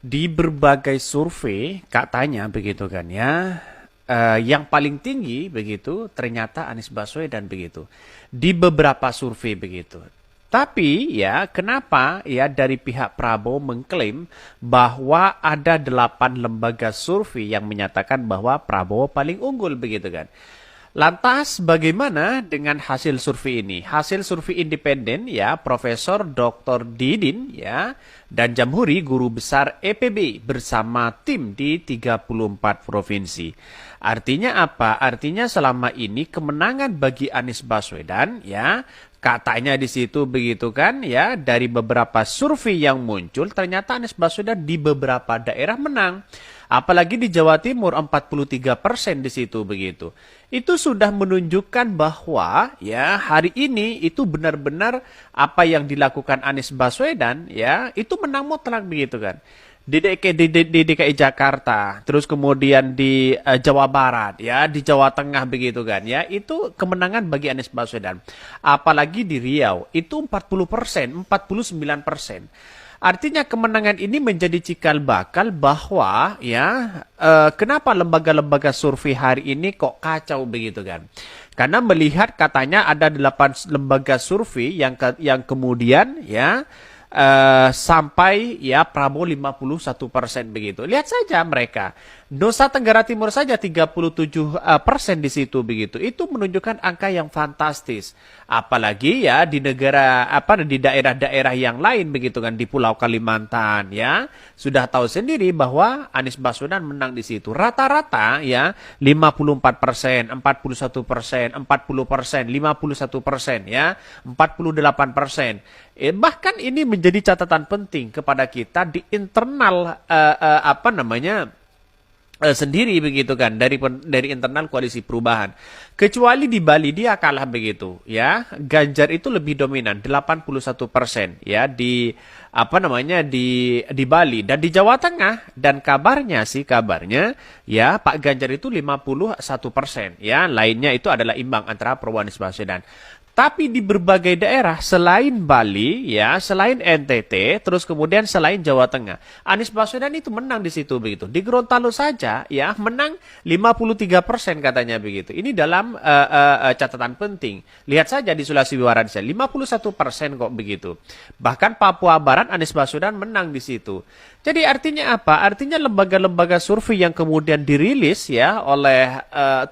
Di berbagai survei katanya begitu kan ya, yang paling tinggi begitu ternyata Anies Baswedan begitu. Di beberapa survei begitu. Tapi ya kenapa ya dari pihak Prabowo mengklaim bahwa ada 8 lembaga survei yang menyatakan bahwa Prabowo paling unggul begitu kan. Lantas bagaimana dengan hasil survei ini? Hasil survei independen ya Profesor Dr. Didin ya dan Jamhuri Guru Besar EPB bersama tim di 34 provinsi. Artinya apa? Artinya selama ini kemenangan bagi Anies Baswedan ya katanya di situ begitu kan ya dari beberapa survei yang muncul ternyata Anies Baswedan di beberapa daerah menang. Apalagi di Jawa Timur 43% di situ begitu. Itu sudah menunjukkan bahwa ya hari ini itu benar-benar apa yang dilakukan Anies Baswedan ya itu menang mutlak begitu kan. Di DKI Jakarta, terus kemudian di Jawa Barat, ya di Jawa Tengah begitu kan, ya itu kemenangan bagi Anies Baswedan. Apalagi di Riau itu 40%, 49%. Artinya kemenangan ini menjadi cikal bakal bahwa ya kenapa lembaga-lembaga survei hari ini kok kacau begitu kan? Karena melihat katanya ada 8 lembaga survei yang kemudian ya sampai ya Prabowo 51% begitu. Lihat saja mereka. Nusa Tenggara Timur saja 37% di situ begitu. Itu menunjukkan angka yang fantastis. Apalagi ya di negara di daerah-daerah yang lain begitu kan di Pulau Kalimantan ya. Sudah tahu sendiri bahwa Anies Baswedan menang di situ. Rata-rata ya 54%, 41%, 40%, 51% ya, 48%. Bahkan ini menjadi catatan penting kepada kita di internal sendiri begitu kan dari internal koalisi perubahan. Kecuali di Bali dia kalah begitu ya. Ganjar itu lebih dominan 81% ya di Bali dan di Jawa Tengah dan kabarnya ya Pak Ganjar itu 51% ya. Lainnya itu adalah imbang antara Prabowo Anies Baswedan. Tapi di berbagai daerah selain Bali, ya, selain NTT, terus kemudian selain Jawa Tengah, Anies Baswedan itu menang di situ begitu. Di Gorontalo saja, ya, menang 53% katanya begitu. Ini dalam catatan penting. Lihat saja di Sulawesi Barat, 51% kok begitu. Bahkan Papua Barat Anies Baswedan menang di situ. Jadi artinya apa? Artinya lembaga-lembaga survei yang kemudian dirilis ya oleh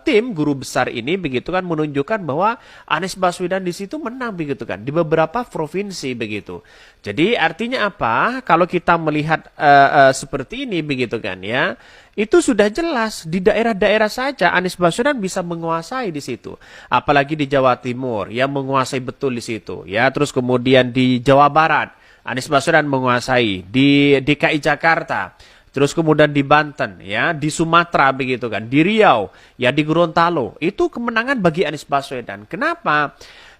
tim guru besar ini begitu kan menunjukkan bahwa Anies Baswedan di situ menang begitu kan di beberapa provinsi begitu. Jadi artinya apa? Kalau kita melihat seperti ini begitu kan ya, itu sudah jelas di daerah-daerah saja Anies Baswedan bisa menguasai di situ. Apalagi di Jawa Timur yang menguasai betul di situ ya. Terus kemudian di Jawa Barat Anies Baswedan menguasai di DKI Jakarta, terus kemudian di Banten, ya, di Sumatera begitu kan, di Riau, ya di Gorontalo, itu kemenangan bagi Anies Baswedan. Kenapa?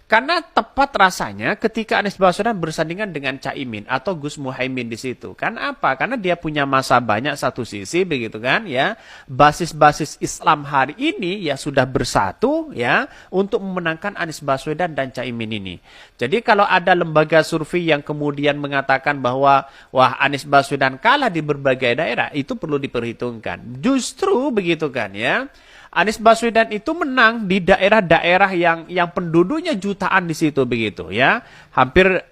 Karena tepat rasanya ketika Anies Baswedan bersandingan dengan Caimin atau Gus Muhaimin di situ. Kan apa? Karena dia punya masa banyak satu sisi begitu kan ya. Basis-basis Islam hari ini ya sudah bersatu ya untuk memenangkan Anies Baswedan dan Caimin ini. Jadi kalau ada lembaga survei yang kemudian mengatakan bahwa wah Anies Baswedan kalah di berbagai daerah, itu perlu diperhitungkan. Justru begitu kan ya. Anies Baswedan itu menang di daerah-daerah yang penduduknya jutaan di situ begitu ya. Hampir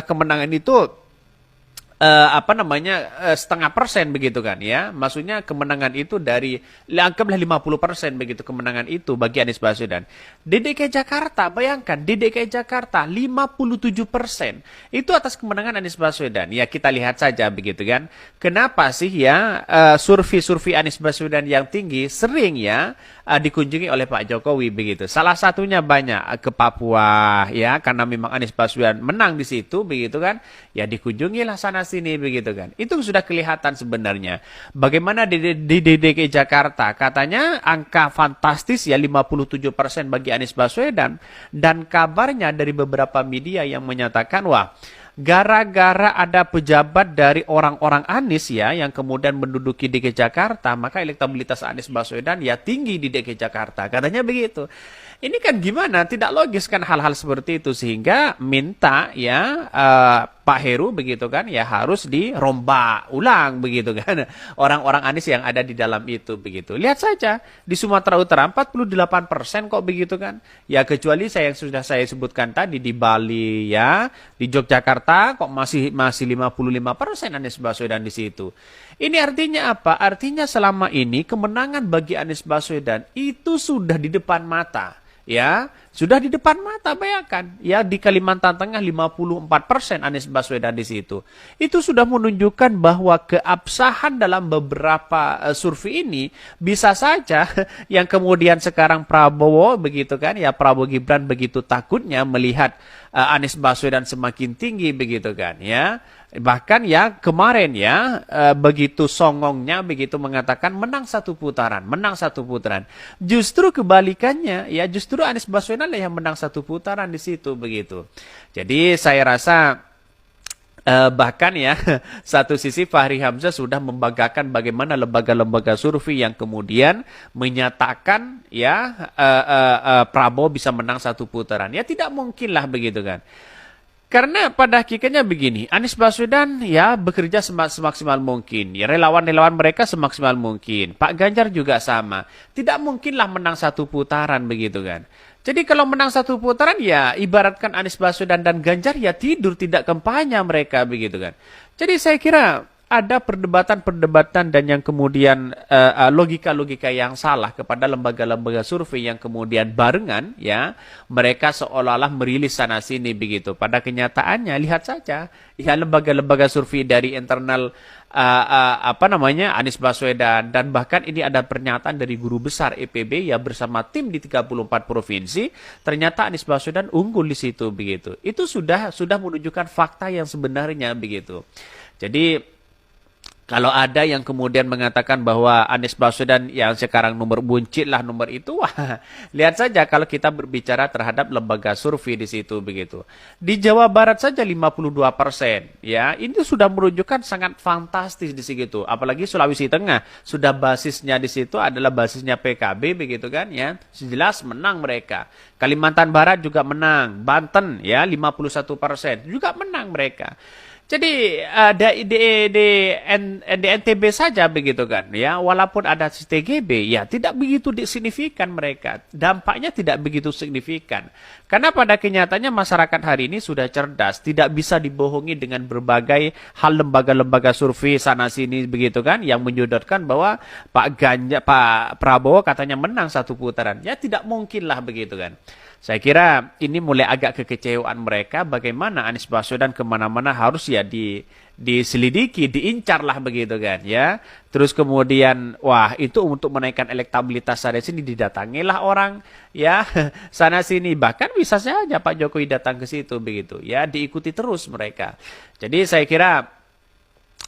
kemenangan itu setengah persen begitu kan ya. Maksudnya kemenangan itu dari anggaplah 50% begitu kemenangan itu bagi Anies Baswedan. Di DKI Jakarta bayangkan di DKI Jakarta 57% itu atas kemenangan Anies Baswedan. Ya kita lihat saja begitu kan. Kenapa sih ya survei Anies Baswedan yang tinggi sering ya dikunjungi oleh Pak Jokowi begitu. Salah satunya banyak ke Papua ya karena memang Anies Baswedan menang di situ begitu kan. Ya dikunjungilah sana sini begitu kan. Itu sudah kelihatan sebenarnya. Bagaimana di DKI Jakarta katanya angka fantastis ya 57% bagi Anies Baswedan dan kabarnya dari beberapa media yang menyatakan wah gara-gara ada pejabat dari orang-orang Anies ya yang kemudian menduduki DKI Jakarta, maka elektabilitas Anies Baswedan ya tinggi di DKI Jakarta. Katanya begitu. Ini kan gimana? Tidak logis kan hal-hal seperti itu, sehingga minta ya Pak Heru begitu kan ya harus dirombak ulang begitu kan orang-orang Anies yang ada di dalam itu begitu. Lihat saja di Sumatera Utara 48% kok begitu kan. Ya kecuali yang sudah saya sebutkan tadi di Bali ya, di Yogyakarta kok masih 55% Anies Baswedan di situ. Ini artinya apa? Artinya selama ini kemenangan bagi Anies Baswedan itu sudah di depan mata. Ya, sudah di depan mata, bayangkan. Ya, di Kalimantan Tengah 54% Anies Baswedan di situ. Itu sudah menunjukkan bahwa keabsahan dalam beberapa survei ini bisa saja yang kemudian sekarang Prabowo begitu kan, ya Prabowo Gibran begitu takutnya melihat Anies Baswedan semakin tinggi begitu kan, ya. Bahkan ya kemarin ya begitu songongnya begitu mengatakan menang satu putaran. Justru kebalikannya ya, justru Anies Baswedan lah yang menang satu putaran di situ begitu. Jadi saya rasa bahkan ya satu sisi Fahri Hamzah sudah membanggakan bagaimana lembaga-lembaga survei yang kemudian menyatakan ya Prabowo bisa menang satu putaran. Ya tidak mungkin lah begitu kan. Karena pada hakikatnya begini, Anies Baswedan ya bekerja semaksimal mungkin. Ya, relawan-relawan mereka semaksimal mungkin. Pak Ganjar juga sama. Tidak mungkinlah menang satu putaran begitu kan. Jadi kalau menang satu putaran ya ibaratkan Anies Baswedan dan Ganjar ya tidur tidak kampanye mereka begitu kan. Jadi saya kira ada perdebatan-perdebatan dan yang kemudian logika-logika yang salah kepada lembaga-lembaga survei yang kemudian barengan ya mereka seolah-olah merilis sana sini begitu. Pada kenyataannya lihat saja ya lembaga-lembaga survei dari internal Anies Baswedan, dan bahkan ini ada pernyataan dari guru besar EPB ya bersama tim di 34 provinsi, ternyata Anies Baswedan unggul di situ begitu. Itu sudah menunjukkan fakta yang sebenarnya begitu. Jadi kalau ada yang kemudian mengatakan bahwa Anies Baswedan yang sekarang nomor buncit lah nomor itu, wah, lihat saja kalau kita berbicara terhadap lembaga survei di situ begitu. Di Jawa Barat saja 52%, ya, ini sudah menunjukkan sangat fantastis di situ. Apalagi Sulawesi Tengah sudah basisnya di situ adalah basisnya PKB begitu kan, ya, jelas menang mereka. Kalimantan Barat juga menang, Banten ya 51% juga menang mereka. Jadi di NTB saja begitu kan ya, walaupun ada TGB ya tidak begitu signifikan mereka, dampaknya tidak begitu signifikan karena pada kenyataannya masyarakat hari ini sudah cerdas, tidak bisa dibohongi dengan berbagai hal lembaga-lembaga survei sana sini begitu kan yang menyodorkan bahwa Pak Prabowo katanya menang satu putaran, ya tidak mungkin lah begitu kan. Saya kira ini mulai agak kekecewaan mereka bagaimana Anies Baswedan kemana-mana harus ya diselidiki, diincar lah begitu kan ya. Terus kemudian wah itu untuk menaikkan elektabilitas sana sini didatangilah orang ya sana sini, bahkan bisa saja Pak Jokowi datang ke situ begitu ya, diikuti terus mereka. Jadi saya kira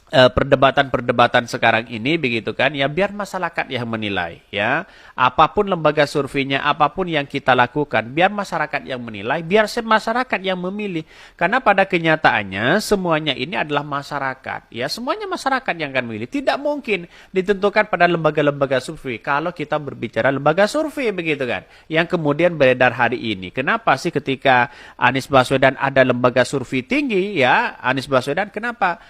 perdebatan-perdebatan sekarang ini begitu kan ya biar masyarakat yang menilai ya, apapun lembaga surveinya, apapun yang kita lakukan biar masyarakat yang menilai, biar masyarakat yang memilih, karena pada kenyataannya semuanya ini adalah masyarakat ya, semuanya masyarakat yang akan memilih, tidak mungkin ditentukan pada lembaga-lembaga survei. Kalau kita berbicara lembaga survei begitu kan yang kemudian beredar hari ini, kenapa sih ketika Anies Baswedan ada lembaga survei tinggi ya Anies Baswedan, kenapa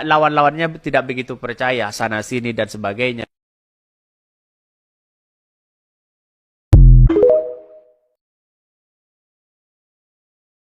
lawan-lawannya tidak begitu percaya sana sini dan sebagainya.